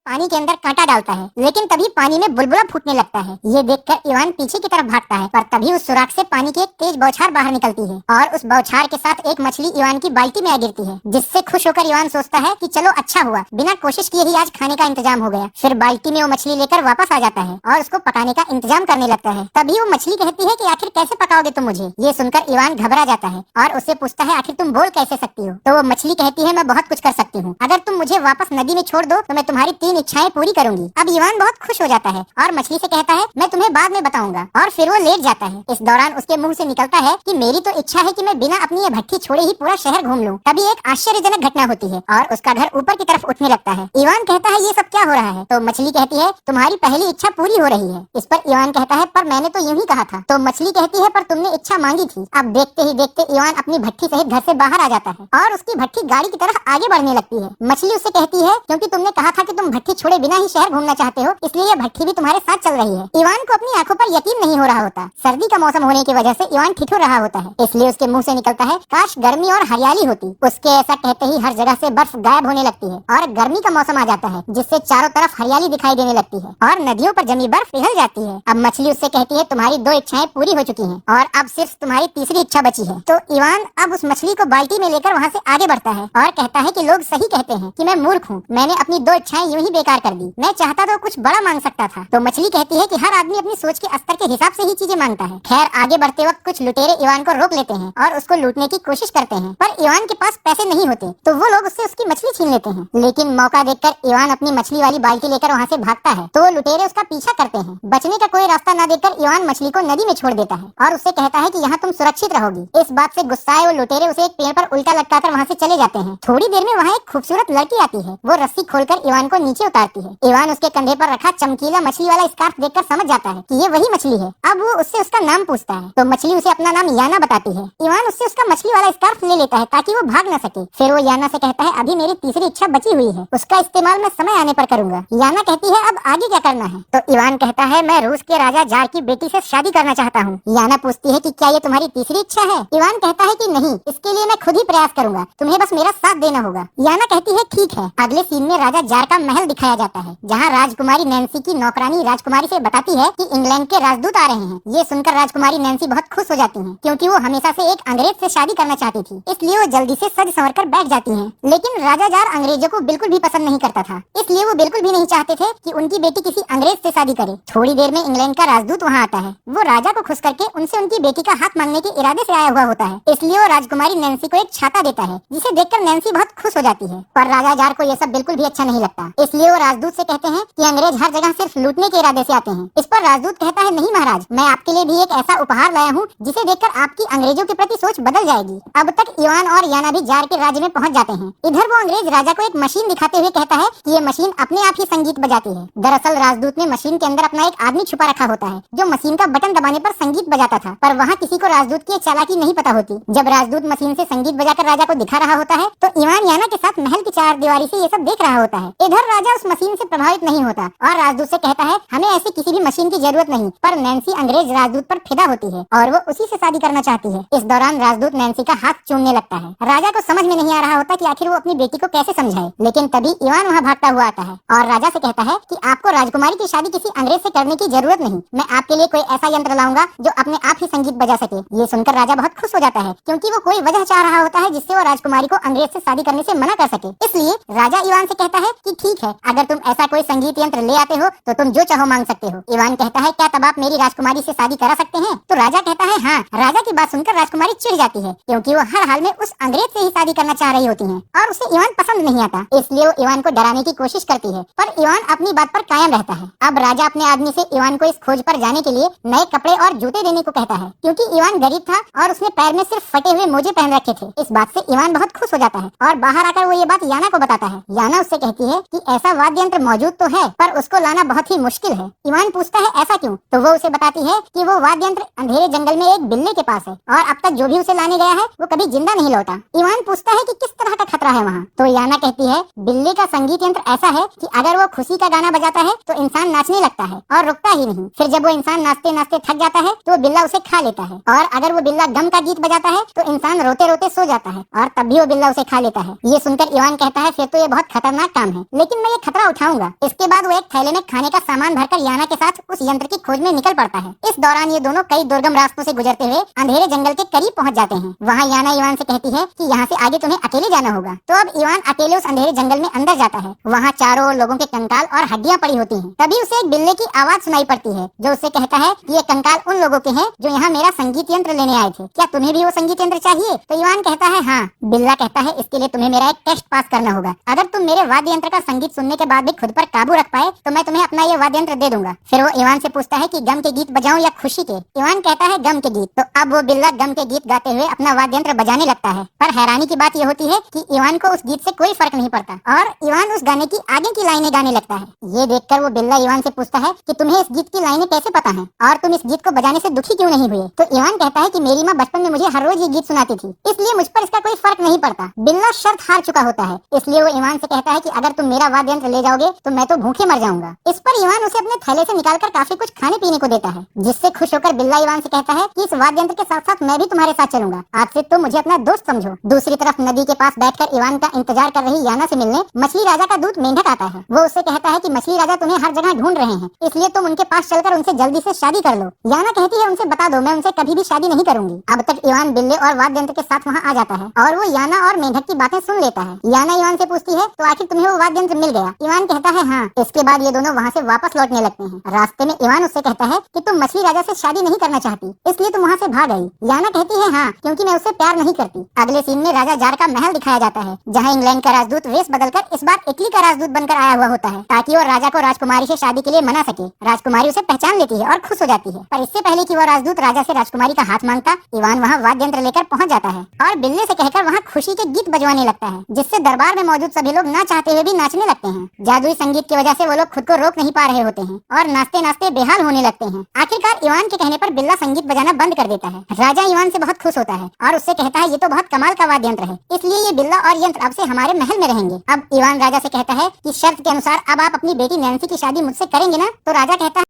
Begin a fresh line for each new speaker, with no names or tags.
पानी के अंदर कांटा डालता है, लेकिन तभी पानी में बुलबुला फूटने लगता है। ये देखकर इवान पीछे की तरफ भागता है, पर तभी उस सुराख से पानी की एक तेज बौछार बाहर निकलती है और उस बौछार के साथ एक मछली इवान की बाल्टी में आ गिरती है, जिससे खुश होकर इवान सोचता है कि चलो अच्छा हुआ, बिना कोशिश किए ही आज खाने का इंतजाम हो गया। फिर बाल्टी में वो मछली लेकर वापस आ जाता है और उसको पकाने का इंतजाम करने लगता है। तभी वो मछली कहती है कि आखिर कैसे पकाओगे तुम मुझे। ये सुनकर इवान घबरा जाता है और उससे पूछता है आखिर तुम बोल कैसे सकती हो। तो वो मछली कहती है मैं बहुत कुछ कर सकती हूँ, अगर तुम मुझे वापस नदी में छोड़ दो तो मैं तुम्हारी 3 इच्छाएं पूरी करूंगी। अब इवान बहुत खुश हो जाता है और मछली से कहता है मैं तुम्हें बाद में बताऊंगा, और फिर वो लेट जाता है। इस दौरान उसके मुंह से निकलता है कि मेरी तो इच्छा है कि मैं बिना अपनी ये भट्ठी छोड़े ही पूरा शहर घूम लूं। तभी एक आश्चर्यजनक घटना होती है और उसका घर ऊपर की तरफ उठने लगता है। इवान कहता है ये सब क्या हो रहा है। तो मछली कहती है तुम्हारी पहली इच्छा पूरी हो रही है। इस पर इवान कहता है पर मैंने तो यूं ही कहा था। तो मछली कहती है पर तुमने इच्छा मांगी थी। अब देखते ही देखते इवान अपनी भट्ठी सहित घर से बाहर आ जाता है और उसकी भट्ठी गाड़ी की तरफ आगे बढ़ने लगती है। मछली उससे कहती है क्योंकि तुमने कहा था कि तुम भट्ठी छोड़े बिना ही शहर घूमना चाहते हो, इसलिए यह भट्ठी भी तुम्हारे साथ चल रही है। इवान को अपनी आंखों पर यकीन नहीं हो रहा होता। सर्दी का मौसम होने की वजह से इवान ठिठुर रहा होता है, इसलिए उसके मुंह से निकलता है काश गर्मी और हरियाली होती। उसके ऐसा कहते ही हर जगह से बर्फ गायब होने लगती है और गर्मी का मौसम आ जाता है, जिससे चारों तरफ हरियाली दिखाई देने लगती है और नदियों पर जमी बर्फ पिघल जाती है। अब मछली उससे कहती है तुम्हारी 2 इच्छाएं पूरी हो चुकी हैं और अब सिर्फ तुम्हारी तीसरी इच्छा बची है। तो इवान अब उस मछली को बाल्टी में लेकर वहाँ से आगे बढ़ता है और कहता है कि लोग सही कहते हैं कि मैं मूर्ख हूँ, मैंने अपनी 2 इच्छाएं यूं ही बेकार कर दी, मैं चाहता तो कुछ बड़ा मांग सकता था। तो मछली कहती है कि हर आदमी अपनी सोच के स्तर के हिसाब से ही चीजें मांगता है। खैर आगे बढ़ते वक्त कुछ लुटेरे इवान को रोक लेते हैं और उसको लूटने की कोशिश करते हैं, पर इवान के पास पैसे नहीं होते तो वो लोग उससे उसकी मछली छीन लेते हैं। लेकिन मौका देखकर इवान अपनी मछली वाली बाल्टी लेकर वहाँ से भागता है तो वो लुटेरे उसका पीछा करते हैं। बचने का कोई रास्ता न देखकर इवान मछली को नदी में छोड़ देता है और उससे कहता है कि यहाँ तुम सुरक्षित रहोगी। इस बात से गुस्साए वो लुटेरे उसे एक पेड़ पर उल्टा लटकाकर वहाँ से चले जाते हैं। थोड़ी देर में वहाँ एक खूबसूरत लड़की आती है, वो रस्सी खोलकर इवान को नीचे उतारती है। इवान उसके कंधे पर रखा चमकीला मछली वाला स्कार्फ देखकर समझ जाता है कि ये वही मछली है। अब वो उससे उसका नाम पूछता है तो मछली उसे अपना नाम याना बताती है। इवान उससे उसका मछली वाला स्कार्फ ले लेता है ताकि वो भाग न सके। फिर वो याना से कहता है अभी मेरी तीसरी इच्छा बची हुई है, उसका इस्तेमाल मैं समय आने पर करूंगा। याना कहती है अब आगे क्या करना है। तो इवान कहता है मैं रूस के राजा जार की बेटी से शादी करना चाहता हूँ। याना पूछती है कि क्या ये तुम्हारी तीसरी इच्छा है। इवान कहता है कि नहीं, इसके लिए मैं खुद ही प्रयास करूंगा, तुम्हें बस मेरा साथ देना होगा। याना कहती है ठीक है। अगले सीन में राजा जार का महल दिखाया जाता है, जहाँ राजकुमारी नैन्सी की नौकरानी राजकुमारी से बताती है कि इंग्लैंड के राजदूत आ रहे हैं। ये सुनकर राजकुमारी नैन्सी बहुत खुश हो जाती हैं, क्योंकि वो हमेशा से एक अंग्रेज से शादी करना चाहती थी, इसलिए वो जल्दी से सज संवर कर बैठ जाती हैं। लेकिन राजा जार अंग्रेजों को बिल्कुल भी पसंद नहीं करता था, इसलिए वो बिल्कुल भी नहीं चाहते थे कि उनकी बेटी किसी अंग्रेज से शादी करे। थोड़ी देर में इंग्लैंड का राजदूत वहाँ आता है। वो राजा को खुश करके उनसे उनकी बेटी का हाथ मांगने के इरादे से आया हुआ होता है, इसलिए वो राजकुमारी नैन्सी को एक छाता देता है, जिसे देखकर नैन्सी बहुत खुश हो जाती है। पर राजा जार को ये सब बिल्कुल भी अच्छा नहीं लगता, इसलिए वो राजदूत से कहते हैं कि अंग्रेज हर जगह सिर्फ लूटने के इरादे से आते हैं। इस पर राजदूत कहता है नहीं महाराज, मैं आपके लिए भी एक ऐसा उपहार लाया हूँ जिसे देखकर आपकी अंग्रेजों के प्रति सोच बदल जाएगी। अब तक इवान और याना भी जार के राज्य में पहुँच जाते हैं। इधर वो अंग्रेज राजा को एक मशीन दिखाते हुए कहता है कि ये मशीन अपने आप ही संगीत बजाती है। दरअसल राजदूत ने मशीन के अंदर अपना एक आदमी छुपा रखा होता है, जो मशीन का बटन दबाने पर संगीत बजाता था, पर वहाँ किसी को राजदूत की चालाकी नहीं पता होती। जब राजदूत मशीन से संगीत बजाकर राजा को दिखा रहा होता है तो इवान याना के साथ महल की चारदीवारी से ये सब देख रहा होता है। इधर राजा उस मशीन से प्रभावित नहीं होता और राजदूत से कहता है हमें ऐसी किसी भी मशीन की जरूरत नहीं, पर नैन्सी अंग्रेज राजदूत पर फिदा होती है और वो उसी से शादी करना चाहती है। इस दौरान राजदूत नैन्सी का हाथ चूमने लगता है। राजा को समझ में नहीं आ रहा होता कि आखिर वो अपनी बेटी को कैसे समझाए, लेकिन तभी इवान वहाँ भागता हुआ आता है और राजा से कहता है कि आपको राजकुमारी की शादी किसी अंग्रेज से करने की जरूरत नहीं, मैं आपके लिए कोई ऐसा यंत्र लाऊंगा जो अपने आप ही संगीत बजा सके। ये सुनकर राजा बहुत खुश हो जाता है, क्योंकि वो कोई वजह चाह रहा होता है जिससे वो राजकुमारी को अंग्रेज से शादी करने से मना कर सके। इसलिए राजा इवान से कहता है कि ठीक है, अगर तुम ऐसा कोई संगीत यंत्र ले आते हो तो तुम जो चाहो मांग सकते हो। इवान कहता है क्या तब आप मेरी राजकुमारी से शादी करा सकते हैं। तो राजा कहता है हाँ। राजा की बात सुनकर राजकुमारी चिढ़ जाती है, क्योंकि वो हर हाल में उस अंग्रेज से ही शादी करना चाह रही होती है और उसे इवान पसंद नहीं आता, इसलिए वो इवान को डराने की कोशिश करती है, पर इवान अपनी बात पर कायम रहता है। अब राजा अपने आदमी से इवान को इस खोज पर जाने के लिए नए कपड़े और जूते देने को कहता है, क्योंकि इवान गरीब था और उसने पैर में सिर्फ फटे हुए मोजे पहन रखे थे। इस बात से इवान बहुत खुश हो जाता है और बाहर आकर वो ये बात याना को बताता है। याना उससे कहती है कि ऐसा वाद्य यंत्र मौजूद तो है, पर उसको लाना बहुत ही मुश्किल है। इवान पूछता है ऐसा क्यों, तो वो उसे बताती है कि वो वाद्य यंत्र अंधेरे जंगल में एक बिल्ली के पास है और अब तक जो भी उसे लाने गया है वो कभी जिंदा नहीं लौटा। इवान पूछता है कि किस तरह का खतरा है वहाँ, तो याना कहती है बिल्ली का संगीत यंत्र ऐसा है कि अगर वो खुशी का गाना बजाता है तो इंसान नाचने लगता है और रुकता ही नहीं। फिर जब वो इंसान नाचते नाचते थक जाता है तो वो बिल्ला उसे खा लेता है, और अगर वो बिल्ला गम का गीत बजाता है तो इंसान रोते रोते सो जाता है और तब भी वो बिल्ला उसे खा लेता है। ये सुनकर इवान कहता है फिर तो ये बहुत खतरनाक काम है, लेकिन मैं ये खतरा उठाऊंगा। इसके बाद वो एक थैले में खाने का सामान भरकर याना के साथ उस यंत्र की खोज में निकल पड़ता है। इस दौरान ये दोनों कई दुर्गम रास्तों से गुजरते हुए अंधेरे जंगल के करीब पहुंच जाते हैं। वहाँ याना इवान से कहती है कि यहाँ से आगे तुम्हें अकेले जाना होगा। तो अब इवान अकेले उस अंधेरे जंगल में अंदर जाता है। वहाँ चारों ओर लोगों के कंकाल और हड्डियाँ पड़ी होती हैं। तभी उसे एक बिल्ली की आवाज सुनाई पड़ती है जो उससे कहता है कि ये कंकाल उन लोगों के हैं जो यहाँ मेरा संगीत यंत्र लेने आए थे। क्या तुम्हें भी वो संगीत यंत्र चाहिए? तो इवान कहता है हाँ। बिल्ला कहता है इसके लिए तुम्हें मेरा एक टेस्ट पास करना होगा। अगर तुम मेरे वाद्य यंत्र का संगीत सुनने के बाद भी खुद पर काबू रख पाए तो मैं तुम्हें अपना ये वाद्य यंत्र दे दूंगा। फिर वो इवान से पूछता है कि गम के गीत बजाऊं या खुशी के? इवान कहता है गम के गीत। तो अब वो बिल्ला गम के गीत गाते हुए अपना वाद्य यंत्र बजाने लगता है। पर हैरानी की बात ये होती है कि इवान को उस गीत से कोई फर्क नहीं पड़ता और इवान उस गाने की आगे की लाइनें गाने लगता है। ये देखकर वो बिल्ला इवान से पूछता है कि तुम्हें इस गीत की लाइनें कैसे पता हैं और तुम इस गीत को बजाने से दुखी क्यों नहीं हुए? तो इवान कहता है कि मेरी माँ बचपन में मुझे हर रोज ये गीत सुनाती थी, इसलिए मुझ पर इसका कोई फर्क नहीं पड़ता। बिल्ला शर्त हार चुका होता है, इसलिए वो इवान से कहता है कि अगर तुम मेरा वाद्य यंत्र ले जाओगे तो मैं तो भूखे मर जाऊंगा। इस पर इवान उसे अपने थैले से निकालकर काफी कुछ खाने पीने को देता है, जिससे खुश होकर बिल्ला इवान से कहता है कि इस वाद्य यंत्र के साथ साथ मैं भी तुम्हारे साथ चलूंगा। आज से तुम मुझे अपना दोस्त समझो। दूसरी तरफ नदी के पास बैठकर इवान का इंतजार कर रही याना से मिलने मछली राजा का दूत मेंढक आता है। वो उससे कहता है कि मछली राजा तुम्हें हर जगह ढूंढ रहे हैं, इसलिए तुम उनके पास चलकर उनसे जल्दी से शादी कर लो। याना कहती है उनसे बता दो मैं उनसे कभी भी शादी नहीं करूंगी। अब तक इवान बिल्ले और वाद्य यंत्र के साथ वहाँ आ जाता है और वो याना और मेंढक की बातें सुन लेता है। याना इवान से पूछती है तो आखिर तुम्हें वो वाद्य यंत्र मिल गया? इवान कहता है हाँ। इसके बाद ये दोनों वहाँ से वापस लौटने लगते हैं। रास्ते में इवान उससे कहता है कि तुम मछली राजा से शादी नहीं करना चाहती, इसलिए तुम वहाँ से भाग गई। याना कहती है हाँ, क्योंकि मैं उससे प्यार नहीं करती। अगले सीन में राजा जार का महल दिखाया जाता है, जहाँ इंग्लैंड का राजदूत वेश बदलकर इस बार इटली का राजदूत बनकर आया हुआ होता है ताकि वो राजा को राजकुमारी से शादी के लिए मना सके। राजकुमारी उसे पहचान लेती है और खुश हो जाती है, पर इससे पहले कि वो राजदूत राजा से राजकुमारी का हाथ मांगता, इवान वहाँ वाद्य यंत्र लेकर पहुँच जाता है और बिल्ले से कहकर वहाँ खुशी के गीत बजवाने लगता है, जिससे दरबार में मौजूद सभी लोग ना चाहते हुए भी नाचने लगते हैं। जादुई संगीत की वजह से वो लोग खुद को रोक नहीं पा रहे होते हैं और नाचते नाचते बेहाल होने लगते हैं। आखिरकार इवान के कहने पर बिल्ला संगीत बजाना बंद कर देता है। राजा इवान से बहुत खुश होता है और उससे कहता है ये तो बहुत कमाल का वाद्य यंत्र है, इसलिए ये बिल्ला और यंत्र अब से हमारे महल में रहेंगे। अब इवान राजा से कहता है कि शर्त के अनुसार अब आप अपनी बेटी नैन्सी की शादी मुझसे करेंगे ना? तो राजा कहता है